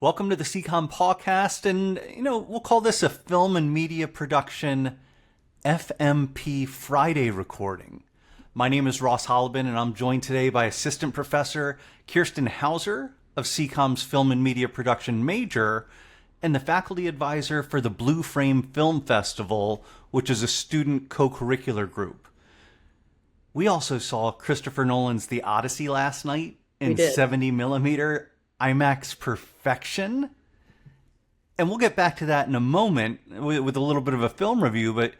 Welcome to the CCOM Pawcast, and we'll call this a film and media production FMP Friday recording. My name is Ross Hollabin, and I'm joined today by Assistant Professor Kiersten Hauser of CCOM's Film and Media Production major, and the Faculty Advisor for the Blue Frame Film Festival, which is a student co-curricular group. We also saw Christopher Nolan's The Odyssey last night in 70 millimeter IMAX perfection. And we'll get back to that in a moment with a little bit of a film review. But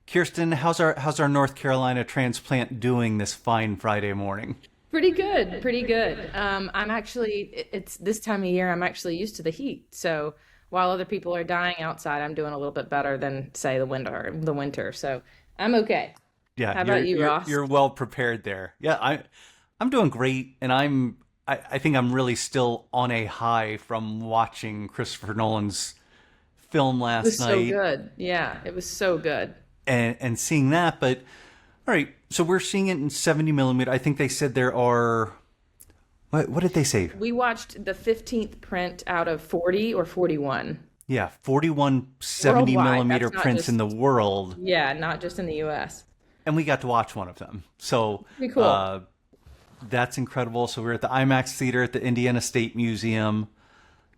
Kiersten, how's our North Carolina transplant doing this fine Friday morning? Pretty good, pretty good. It's this time of year, I'm actually used to the heat. So while other people are dying outside, I'm doing a little bit better than, say, the winter. So I'm okay. Yeah, How about you, Ross? You're well prepared there. Yeah, I'm doing great, and I think I'm really still on a high from watching Christopher Nolan's film last It was so night good. Yeah, it was so good. and seeing that. But all right, so we're seeing it in 70 millimeter. I think they said there are, what did they say? We watched the 15th print out of 40 or 41. Yeah, 41 70 Worldwide. millimeter That's not prints in the just, world, yeah, not just in the US. and we got to watch one of them. So Pretty cool. that's incredible. So we were at the IMAX Theatre at the Indiana State Museum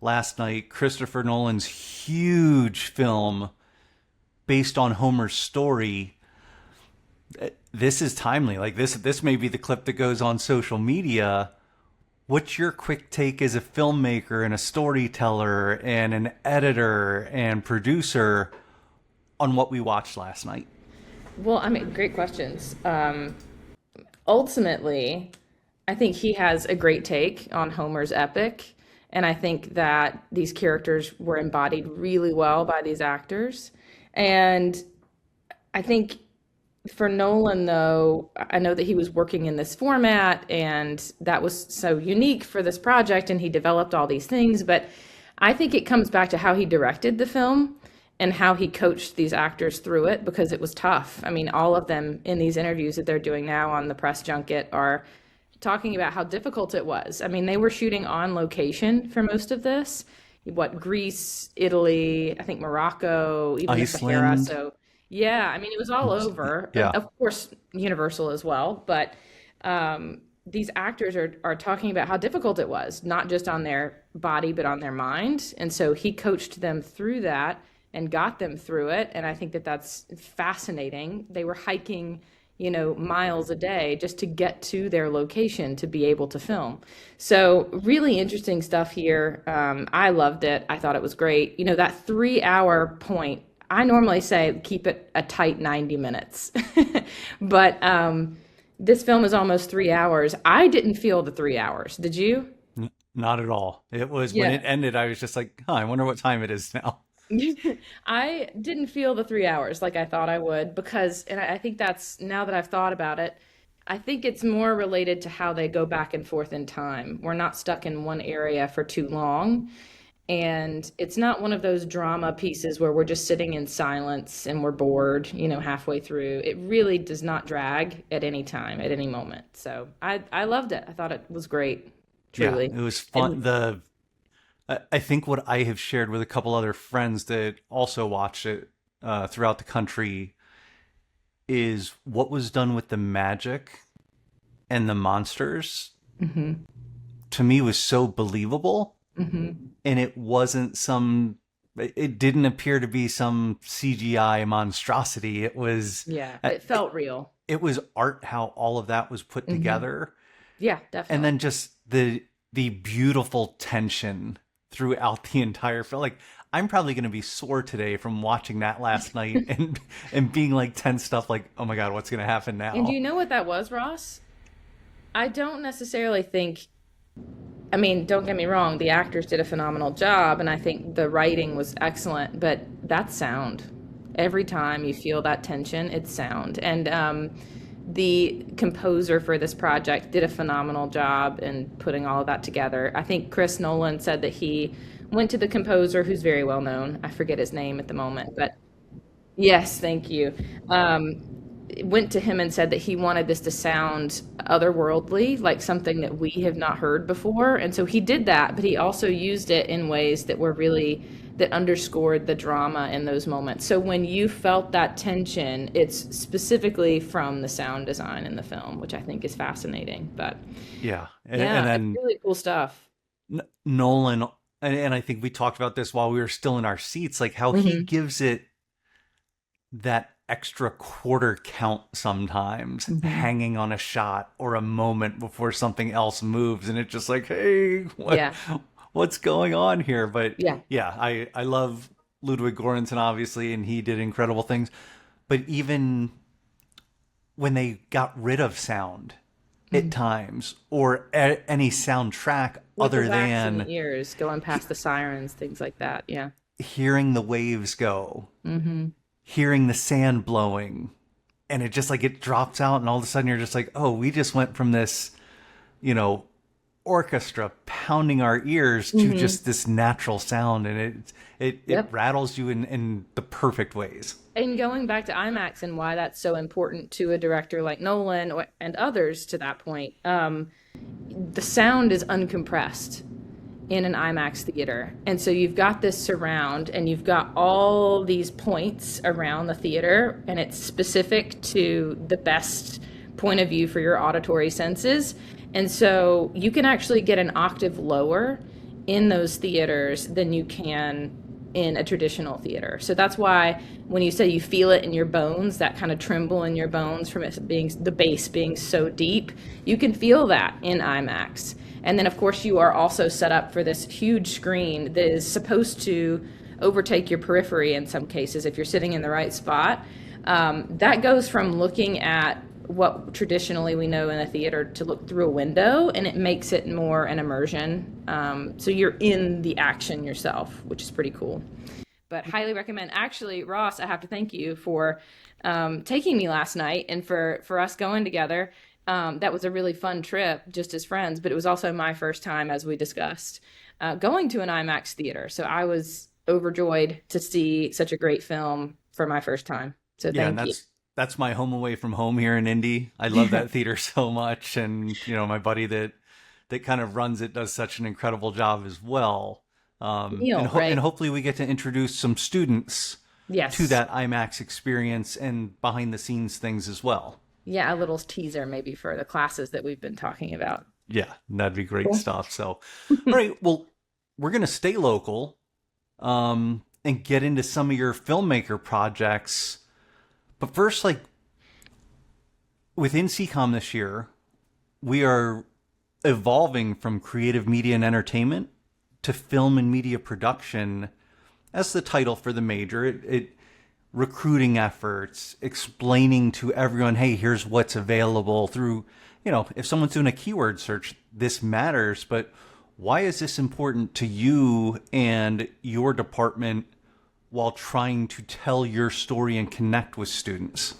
last night. Christopher Nolan's huge film based on Homer's story. This is timely. Like this may be the clip that goes on social media. What's your quick take as a filmmaker and a storyteller and an editor and producer on what we watched last night? Well, I mean, great questions. Ultimately, I think he has a great take on Homer's epic, and I think that these characters were embodied really well by these actors. And I think for Nolan, though, I know that he was working in this format, and that was so unique for this project, and he developed all these things. But I think it comes back to how he directed the film and how he coached these actors through it because it was tough. I mean, all of them in these interviews that they're doing now on the press junket are talking about how difficult it was. I mean, they were shooting on location for most of this. What, Greece, Italy, I think Morocco, even the Sahara. Iceland. So, yeah, I mean, it was all over. Yeah. Of course, Universal as well. But these actors are talking about how difficult it was, not just on their body, but on their mind. And so he coached them through that and got them through it. And I think that that's fascinating. They were hiking, miles a day just to get to their location to be able to film. So really interesting stuff here. I loved it. I thought it was great. That 3 hour point, I normally say keep it a tight 90 minutes. But this film is almost 3 hours. I didn't feel the 3 hours. Did you? Not at all. It was when Yeah. it ended, I was just like, huh, I wonder what time it is now. I didn't feel the 3 hours like I thought I would because, and I think that's now that I've thought about it, I think it's more related to how they go back and forth in time. We're not stuck in one area for too long. And it's not one of those drama pieces where we're just sitting in silence and we're bored, halfway through. It really does not drag at any time, at any moment. So I loved it. I thought it was great, Yeah, truly. it was fun. And I think what I have shared with a couple other friends that also watched it throughout the country is what was done with the magic and the monsters hmm to me was so believable, hmm and it didn't appear to be some CGI monstrosity. Yeah, Uh, it it, felt real. it was art how all of that was put hmm together, Yeah, and definitely. then just the beautiful tension throughout the entire film. Like I'm probably going to be sore today from watching that last night and being like tensed up, like oh my god, what's going to happen And do now? you know what that was, Ross? I don't necessarily think, I mean, don't get me wrong, the actors did a phenomenal job, and I think the writing was excellent, but that's sound. Every time you feel that tension, it's sound. And the composer for this project did a phenomenal job in putting all of that together. I think Chris Nolan said that he went to the composer, who's very well known. I forget his name at the moment, but yes, thank you. Um, went to him and said that he wanted this to sound otherworldly, like something that we have not heard before. And so he did that, but he also used it in ways that were really that underscored the drama in those moments. So when you felt that tension, it's specifically from the sound design in the film, which I think is fascinating. But Yeah. yeah, And it's then really cool stuff. Nolan, and I think we talked about this while we were still in our seats, like how he Hmm. gives it that extra quarter count sometimes, Hmm. hanging on a shot or a moment before something else moves, and it's just like, hey, Yeah, what's going on here? But yeah. yeah, I love Ludwig Göransson, obviously, and he did incredible things. But even when they got rid of sound at Mhm. times, or any soundtrack With the other wax in than the ears, going past the sirens, things like that. Yeah. hearing the waves go, Hmm. hearing the sand blowing, and it just like it drops out, and all of a sudden you're just like, oh, we just went from this, you know, orchestra pounding our ears to Hmm. just this natural sound, and it Yep. rattles you in the perfect ways. And going back to IMAX and why that's so important to a director like Nolan and others to that point, the sound is uncompressed in an IMAX theater. And so you've got this surround and you've got all these points around the theater, and it's specific to the best point of view for your auditory senses. And so you can actually get an octave lower in those theaters than you can in a traditional theater. So that's why when you say you feel it in your bones, that kind of tremble in your bones from it being the bass being so deep, you can feel that in IMAX. And then of course you are also set up for this huge screen that is supposed to overtake your periphery in some cases if you're sitting in the right spot. That goes from looking at what traditionally we know in a theater to look through a window, and it makes it more an immersion. So you're in the action yourself, which is pretty cool. But highly recommend. Actually, Ross, I have to thank you for taking me last night and for us going together. That was a really fun trip, just as friends. But it was also my first time, as we discussed, going to an IMAX theater. So I was overjoyed to see such a great film for my first time. So Yeah, and thank you. that's my home away from home here in Indy. I love that theater so much, and my buddy that kind of runs it does such an incredible job as well. And Neil, right? hopefully we get to introduce some students to Yes. that IMAX experience and behind the scenes things as well. Yeah, a little teaser maybe for the classes that we've been talking about. Yeah, that'd be great Cool. stuff. So, all right, well, we're gonna stay local, and get into some of your filmmaker projects. But first, like within CCOM this year, we are evolving from creative media and entertainment to film and media production as the title for the major. It recruiting efforts, explaining to everyone, hey, here's what's available through, if someone's doing a keyword search, this matters, but why is this important to you and your department while trying to tell your story and connect with students?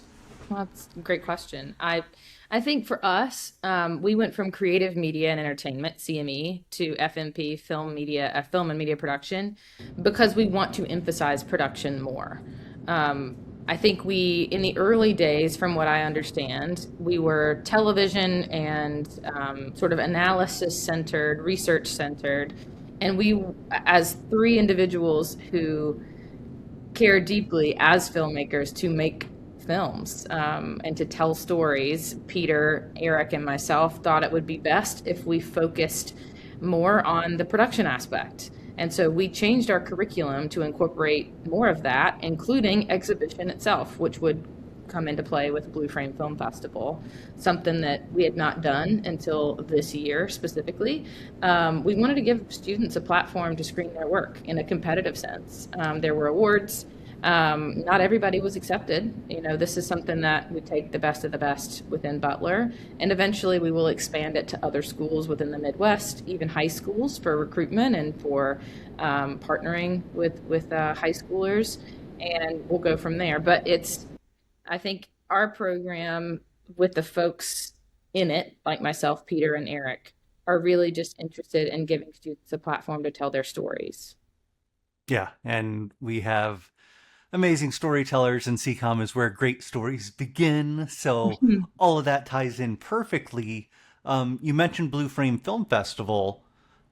Well, that's a great question. I think for us, we went from creative media and entertainment (CME) to FMP, film and media production, because we want to emphasize production more. I think in the early days, from what I understand, we were television and sort of analysis centered, research centered, and we, as three individuals who care deeply as filmmakers to make films and to tell stories. Peter, Eric, and myself thought it would be best if we focused more on the production aspect. And so we changed our curriculum to incorporate more of that, including exhibition itself, which would come into play with Blue Frame Film Festival, something that we had not done until this year specifically. We wanted to give students a platform to screen their work in a competitive sense. There were awards. Not everybody was accepted. This is something that we take the best of the best within Butler, and eventually we will expand it to other schools within the Midwest, even high schools for recruitment and for partnering with high schoolers, and we'll go from there. But I think our program with the folks in it, like myself, Peter, and Eric, are really just interested in giving students a platform to tell their stories. Yeah, and we have amazing storytellers, and CCOM is where great stories begin. So all of that ties in perfectly. You mentioned Blue Frame Film Festival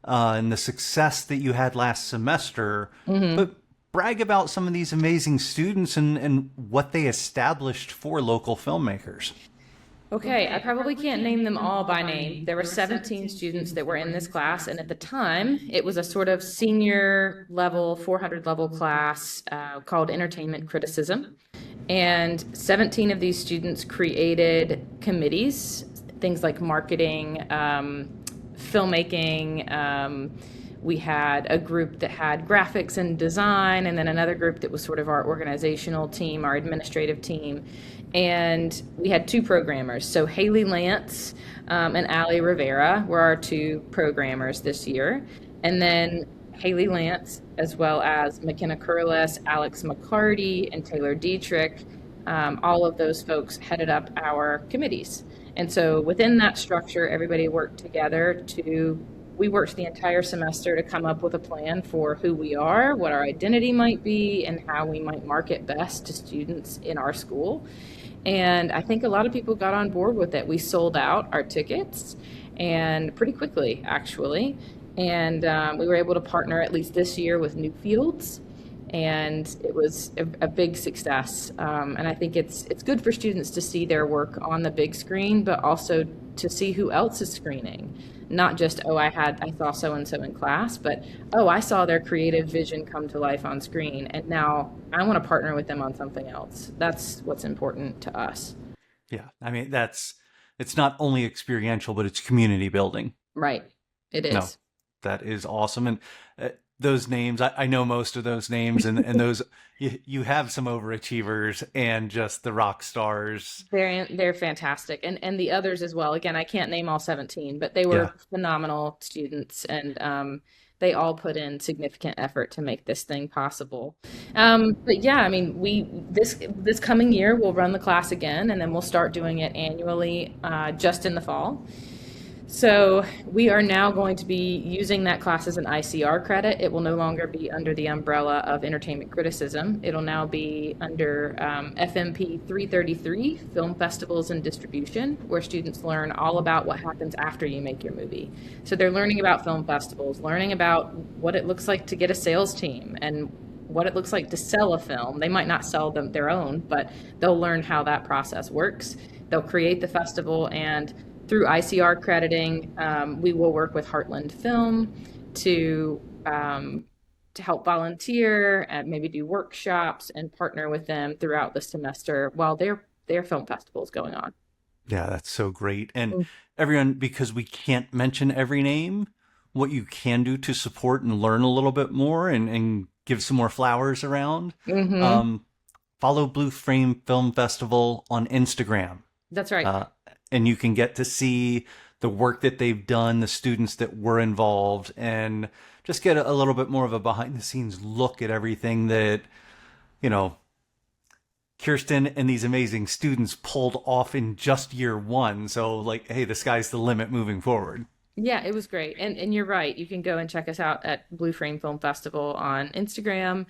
and the success that you had last semester, Hmm. but brag about some of these amazing students and what they established for local filmmakers. Okay, I probably can't name them all by name. There were 17 students that were in this class, and at the time, it was a sort of senior level, 400 level class called Entertainment Criticism. And 17 of these students created committees, things like marketing, filmmaking. We had a group that had graphics and design, and then another group that was sort of our organizational team, our administrative team. And we had two programmers. So Haley Lance and Allie Rivera were our two programmers this year. And then Haley Lance, as well as McKenna Curlis, Alex McCarty, and Taylor Dietrich, all of those folks headed up our committees. And so within that structure, everybody worked together we worked the entire semester to come up with a plan for who we are, what our identity might be, and how we might market best to students in our school. And I think a lot of people got on board with it. We sold out our tickets, and pretty quickly, actually. And we were able to partner, at least this year, with Newfields, and it was a big success. And I think it's good for students to see their work on the big screen, but also to see who else is screening. Not just, oh, I saw so and so in class, but oh, I saw their creative vision come to life on screen, and now I want to partner with them on something else. That's what's important to us. Yeah, I mean, it's not only experiential, but it's community building. Right. It No, is. that is awesome. And those names, I know most of those names, and those you have some overachievers and just the rock stars. They're fantastic, and the others as well. Again, I can't name all 17, but they Yeah, were phenomenal students, and they all put in significant effort to make this thing possible. But yeah, I mean, we this coming year we'll run the class again, and then we'll start doing it annually, just in the fall. So we are now going to be using that class as an ICR credit. It will no longer be under the umbrella of entertainment criticism. It'll now be under FMP 333, Film Festivals and Distribution, where students learn all about what happens after you make your movie. So they're learning about film festivals, learning about what it looks like to get a sales team, and what it looks like to sell a film. They might not sell them their own, but they'll learn how that process works. They'll create the festival, and through ICR crediting, we will work with Heartland Film to help volunteer and maybe do workshops and partner with them throughout the semester while their film festival is going on. yeah, that's so great. And everyone, because we can't mention every name, what you can do to support and learn a little bit more and give some more flowers around. Mm-hmm. Um, Follow Blue Frame Film Festival on Instagram. That's right. And you can get to see the work that they've done, the students that were involved, and just get a little bit more of a behind the scenes look at everything that, you know, Kiersten and these amazing students pulled off in just year one. So, like, hey, the sky's the limit moving forward. Yeah, it was great. And you're right. You can go and check us out at Blue Frame Film Festival on Instagram.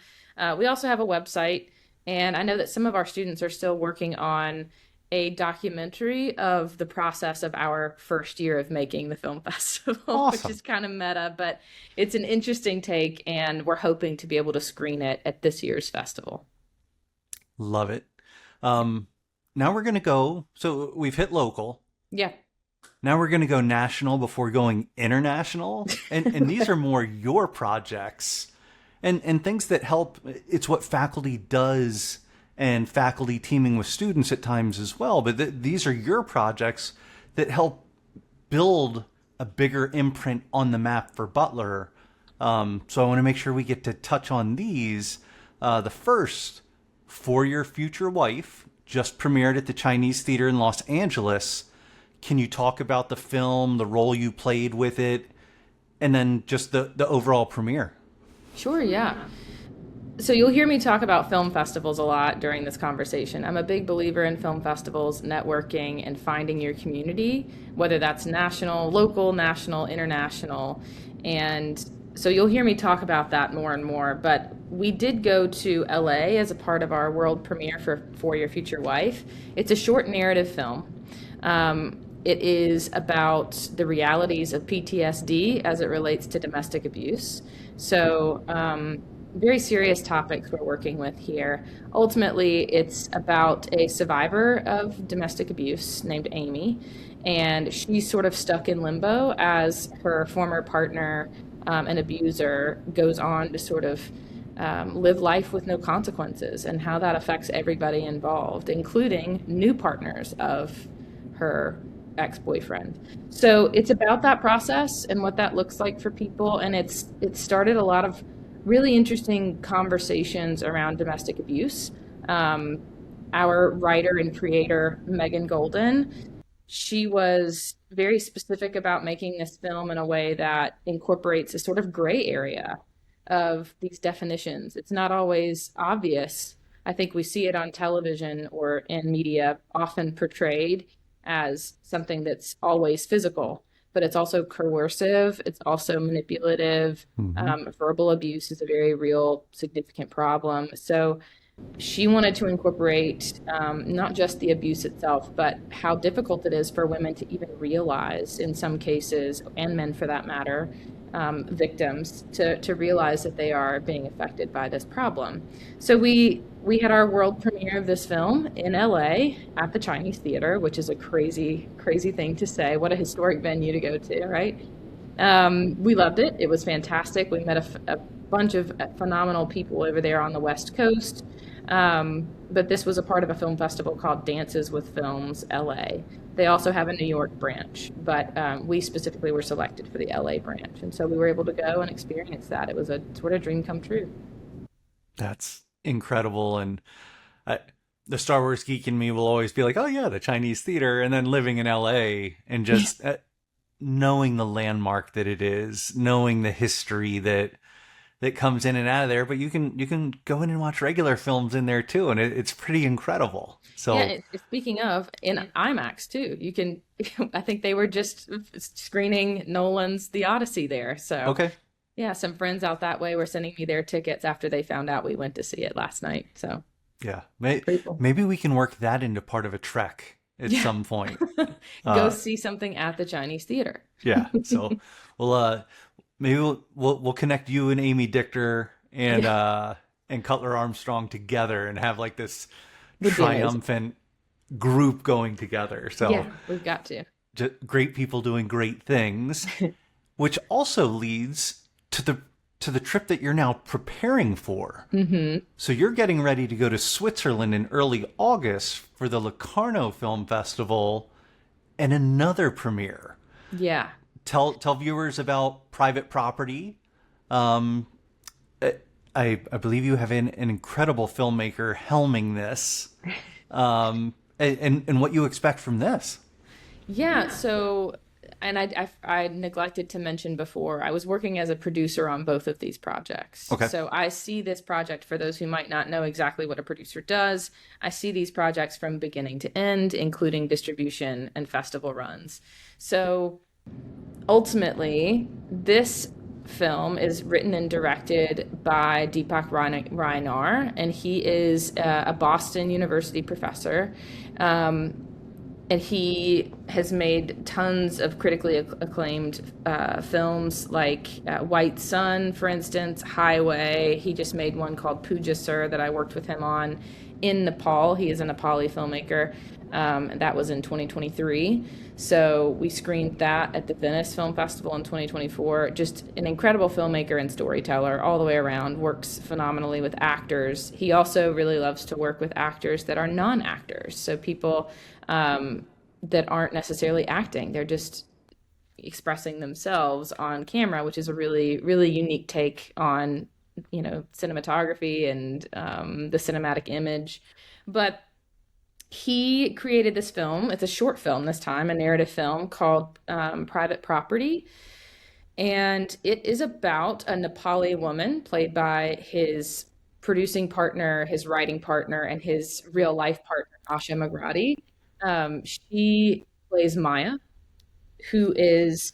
We also have a website, and I know that some of our students are still working on a documentary of the process of our first year of making the film festival, which Awesome. is kind of meta, but it's an interesting take, and we're hoping to be able to screen it at this year's festival. Love it. Now we're going to go. So we've hit local. Yeah. Now we're going to go national before going international. And these are more your projects and things that help. It's what faculty does and faculty teaming with students at times as well. But these are your projects that help build a bigger imprint on the map for Butler. So I want to make sure we get to touch on these. The first, For Your Future Wife, just premiered at the Chinese Theater in Los Angeles. Can you talk about the film, the role you played with it, and then just the overall premiere? Sure, yeah. So you'll hear me talk about film festivals a lot during this conversation. I'm a big believer in film festivals, networking, and finding your community, whether that's national, local, national, international. And So you'll hear me talk about that more and more, but we did go to LA as a part of our world premiere For Your Future Wife. It's a short narrative film. It is about the realities of PTSD as it relates to domestic abuse. So, very serious topics we're working with here. Ultimately, it's about a survivor of domestic abuse named Amy, and she's sort of stuck in limbo as her former partner, an abuser, goes on to sort of live life with no consequences, and how that affects everybody involved, including new partners of her ex-boyfriend. So it's about that process and what that looks like for people, and it started a lot of really interesting conversations around domestic abuse. Um, our writer and creator, Megan Golden, she was very specific about making this film in a way that incorporates a sort of gray area of these definitions. It's not always obvious. I think we see it on television or in media often portrayed as something that's always physical, but it's also coercive, it's also manipulative. Hmm. Verbal abuse is a very real, significant problem. So she wanted to incorporate not just the abuse itself, but how difficult it is for women to even realize, in some cases, and men for that matter, victims, to realize that they are being affected by this problem. So we had our world premiere of this film in LA at the Chinese Theater, which is a crazy, crazy thing to say. What a historic venue to go to, right? We loved it. It was fantastic. We met a bunch of phenomenal people over there on the West Coast. But this was a part of a film festival called Dances with Films LA. They also have a New York branch, but we specifically were selected for the LA branch. And so we were able to go and experience that. It was a sort of dream come true. That's incredible. And I, the Star Wars geek in me will always be like, oh, yeah, the Chinese theater. And then living in LA and just knowing the landmark that it is, knowing the history that comes in and out of there. But you can go in and watch regular films in there too. And it's pretty incredible. Yeah, So, speaking of, in IMAX too, you can, I think they were just screening Nolan's The Odyssey there. So, okay. yeah, some friends out that way were sending me their tickets after they found out we went to see it last night. So, Yeah. pretty cool. Maybe we can work that into part of a trek at Yeah. some point. Go Uh, see something at the Chinese Theater. yeah. So we'll maybe we'll connect you and Amy Dichter Yeah, and Cutler Armstrong together and have like this would be amazing. triumphant group going together. So Yeah, we've got to. just great people doing great things, which also leads to the trip that you're now preparing for. Hmm. So you're getting ready to go to Switzerland in early August for the Locarno Film Festival and another premiere. Yeah. Tell viewers about Private Property. Um, I believe you have an incredible filmmaker helming this, and what you expect from this. Yeah, so, and I neglected to mention before, I was working as a producer on both of these projects. Okay. So I see this project, for those who might not know exactly what a producer does, I see these projects from beginning to end, including distribution and festival runs. So ultimately, this film is written and directed by Deepak Rainar, and he is a Boston University professor. And he has made tons of critically acclaimed films like White Sun, for instance, Highway. He just made one called Puja Sir that I worked with him on in Nepal. He is a Nepali filmmaker. That was in 2023. So we screened that at the Venice Film Festival in 2024. Just an incredible filmmaker and storyteller all the way around, works phenomenally with actors. He also really loves to work with actors that are non-actors. So people that aren't necessarily acting, they're just expressing themselves on camera, which is a really, really unique take on, cinematography and the cinematic image. But he created this film. It's a short film this time, a narrative film called Private Property. And it is about a Nepali woman played by his producing partner, his writing partner, and his real life partner, Asha Magradi. She plays Maya, who is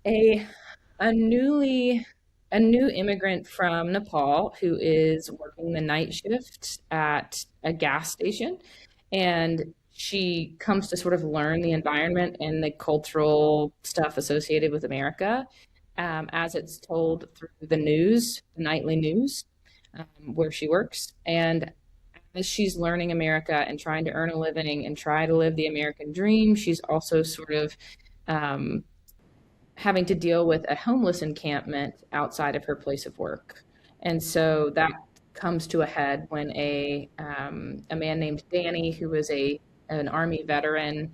a a newly a new immigrant from Nepal who is working the night shift at a gas station, and she comes to sort of learn the environment and the cultural stuff associated with America, as it's told through the news, the nightly news, where she works. And as she's learning America and trying to earn a living and try to live the American dream, she's also sort of um, having to deal with a homeless encampment outside of her place of work. And so that comes to a head when a man named Danny, who is an Army veteran,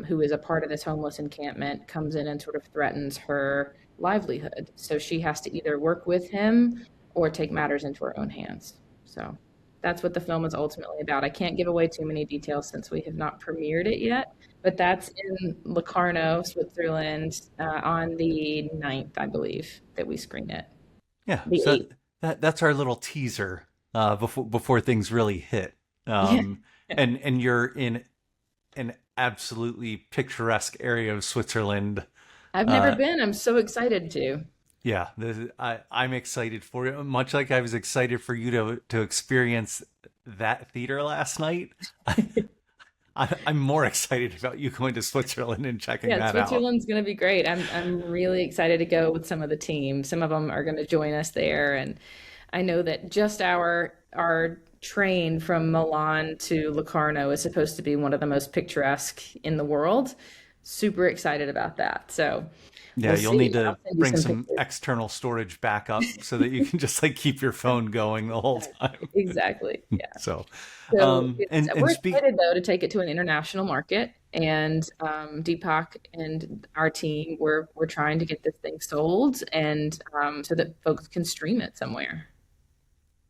who is a part of this homeless encampment, comes in and sort of threatens her livelihood. So she has to either work with him or take matters into her own hands. So that's what the film is ultimately about. I can't give away too many details since we have not premiered it yet, but that's in Locarno, Switzerland, on the 9th, I believe, that we screen it. Yeah, The so 8th. that's our little teaser before things really hit. Yeah. And you're in an absolutely picturesque area of Switzerland. I've never Uh, been. I'm so excited to. yeah, I'm excited for it. Much like I was excited for you to experience that theater last night. I'm more excited about you going to Switzerland and checking Yeah, that out. Switzerland's going to be great. I'm really excited to go with some of the team. Some of them are going to join us there, and I know that just our train from Milan to Locarno is supposed to be one of the most picturesque in the world. Super excited about that. So Yeah, we'll you'll need see. I'll to send you bring some some pictures. external storage backup so that you can just like keep your phone going the whole time. Exactly. Yeah. So, So and we're speak, excited though to take it to an international market, and Deepak and our team we're trying to get this thing sold, and so that folks can stream it somewhere.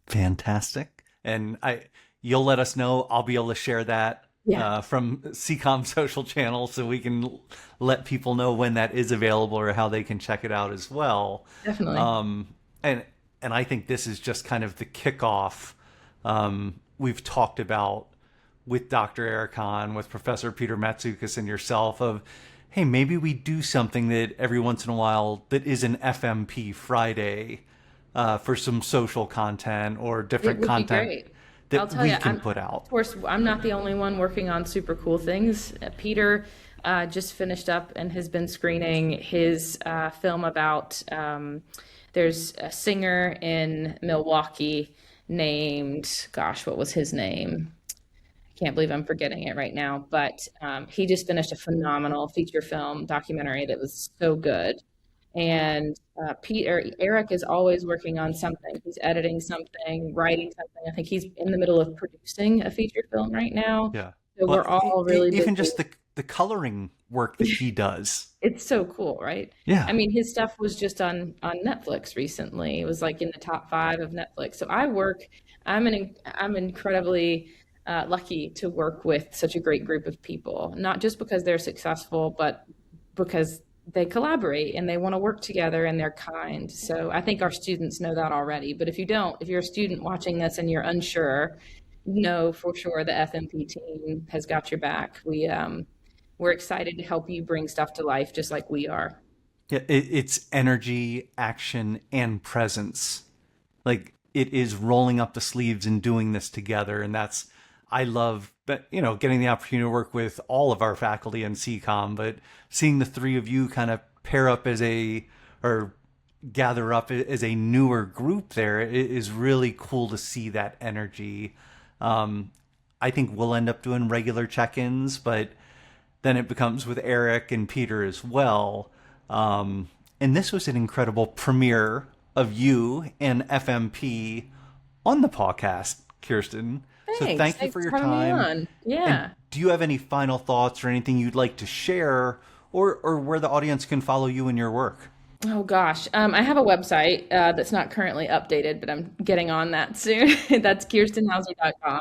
fantastic. And you'll let us know. I'll be able to share that Yeah, from CCOM social channels so we can let people know when that is available or how they can check it out as well. definitely. Um, and and I think this is just kind of the kickoff. We've talked about with Dr. Eric Hahn, with Professor Peter Matsoukas and yourself of, hey, maybe we do something that every once in a while that is an FMP Friday for some social content or It different would be content great. I'll that tell you, we can put out. of course, I'm not the only one working on super cool things. Peter just finished up and has been screening his film about there's a singer in Milwaukee named, gosh, what was his name? I can't believe I'm forgetting it right now, but he just finished a phenomenal feature film documentary that was so good. And Eric is always working on something. He's editing something, writing something. I think he's in the middle of producing a feature film right now. Yeah. So Well, we're all really even busy. just the coloring work that he does. It's so cool, right? I Yeah. mean, his stuff was just on Netflix recently. It was like in the top 5 of Netflix. So I'm incredibly lucky to work with such a great group of people, not just because they're successful, but because they collaborate and they want to work together and they're kind. So I think our students know that already. But if you don't, if you're a student watching this and you're unsure, know for sure the FMP team has got your back. We're excited to help you bring stuff to life just like we are. Yeah, it's energy, action, and presence. Like it is rolling up the sleeves and doing this together, and that's I love. But getting the opportunity to work with all of our faculty in CCOM, but seeing the three of you kind of pair up as a or gather up as a newer group there is really cool to see that energy. Um, I think we'll end up doing regular check-ins, but then it becomes with Eric and Peter as well. And this was an incredible premiere of you and FMP on the podcast, Kiersten. So Thanks. thank you Thanks for your for having me time. on. And Yeah. do you have any final thoughts or anything you'd like to share or where the audience can follow you and your work? Oh gosh. I have a website that's not currently updated, but I'm getting on that soon. That's kirstenhauser.com.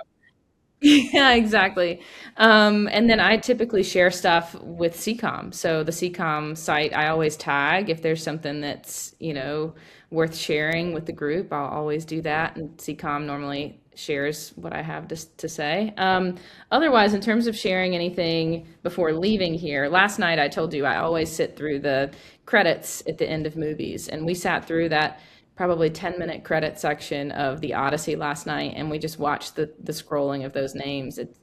Yeah, exactly. And then I typically share stuff with CCOM. So the CCOM site, I always tag if there's something that's, worth sharing with the group, I'll always do that. And CCOM normally shares what I have to say. Otherwise, in terms of sharing anything before leaving here, last night I told you I always sit through the credits at the end of movies. And we sat through that probably 10-minute credit section of the Odyssey last night, and we just watched the scrolling of those names. It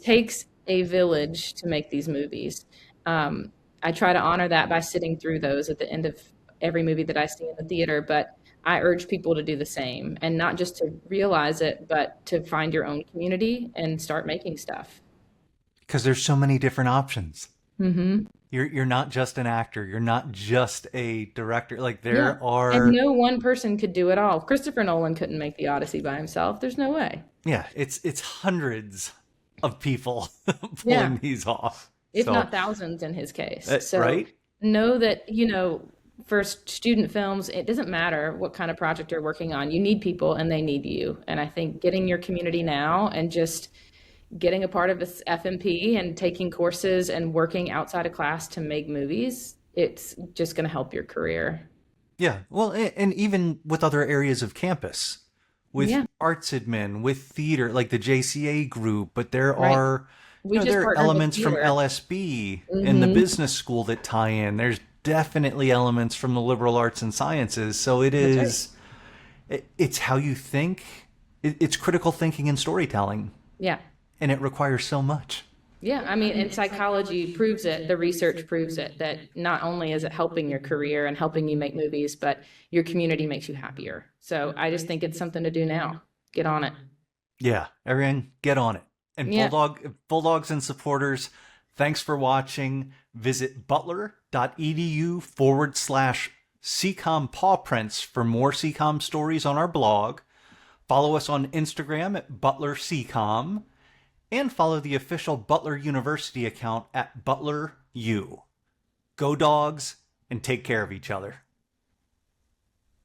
takes a village to make these movies. I try to honor that by sitting through those at the end of every movie that I see in the theater, but I urge people to do the same, and not just to realize it, but to find your own community and start making stuff. Because there's so many different options. Mm-hmm. You're not just an actor. You're not just a director. Like Yeah. there are, And no one person could do it all. Christopher Nolan couldn't make the Odyssey by himself. There's no way. yeah, it's hundreds of people Yeah. pulling these off. If So, not thousands in his case. So right? know that, for student films, it doesn't matter what kind of project you're working on. You need people and they need you. And I think getting your community now and just getting a part of this FMP and taking courses and working outside of class to make movies, it's just going to help your career. Yeah. Well, and even with other areas of campus, with Yeah. arts admin, with theater, like the JCA group, but there Right. are, We just there are partnered with elements from theater. LSB in the Mhm. business school that tie in. There's definitely elements from the liberal arts and sciences. So it That's right. is, it's how you think. It's critical thinking and storytelling, Yeah. and it requires so much. Yeah, I mean, and psychology proves it, the research proves it, that not only is it helping your career and helping you make movies, but your community makes you happier. So I just think it's something to do now. Get on it. Yeah, everyone, get on it. And Yeah. Bulldogs and supporters, thanks for watching. Visit butler.edu/CCOM Pawprints for more CCOM stories on our blog. Follow us on Instagram at Butler CCOM, and follow the official Butler University account at Butler U. Go Dogs, and take care of each other.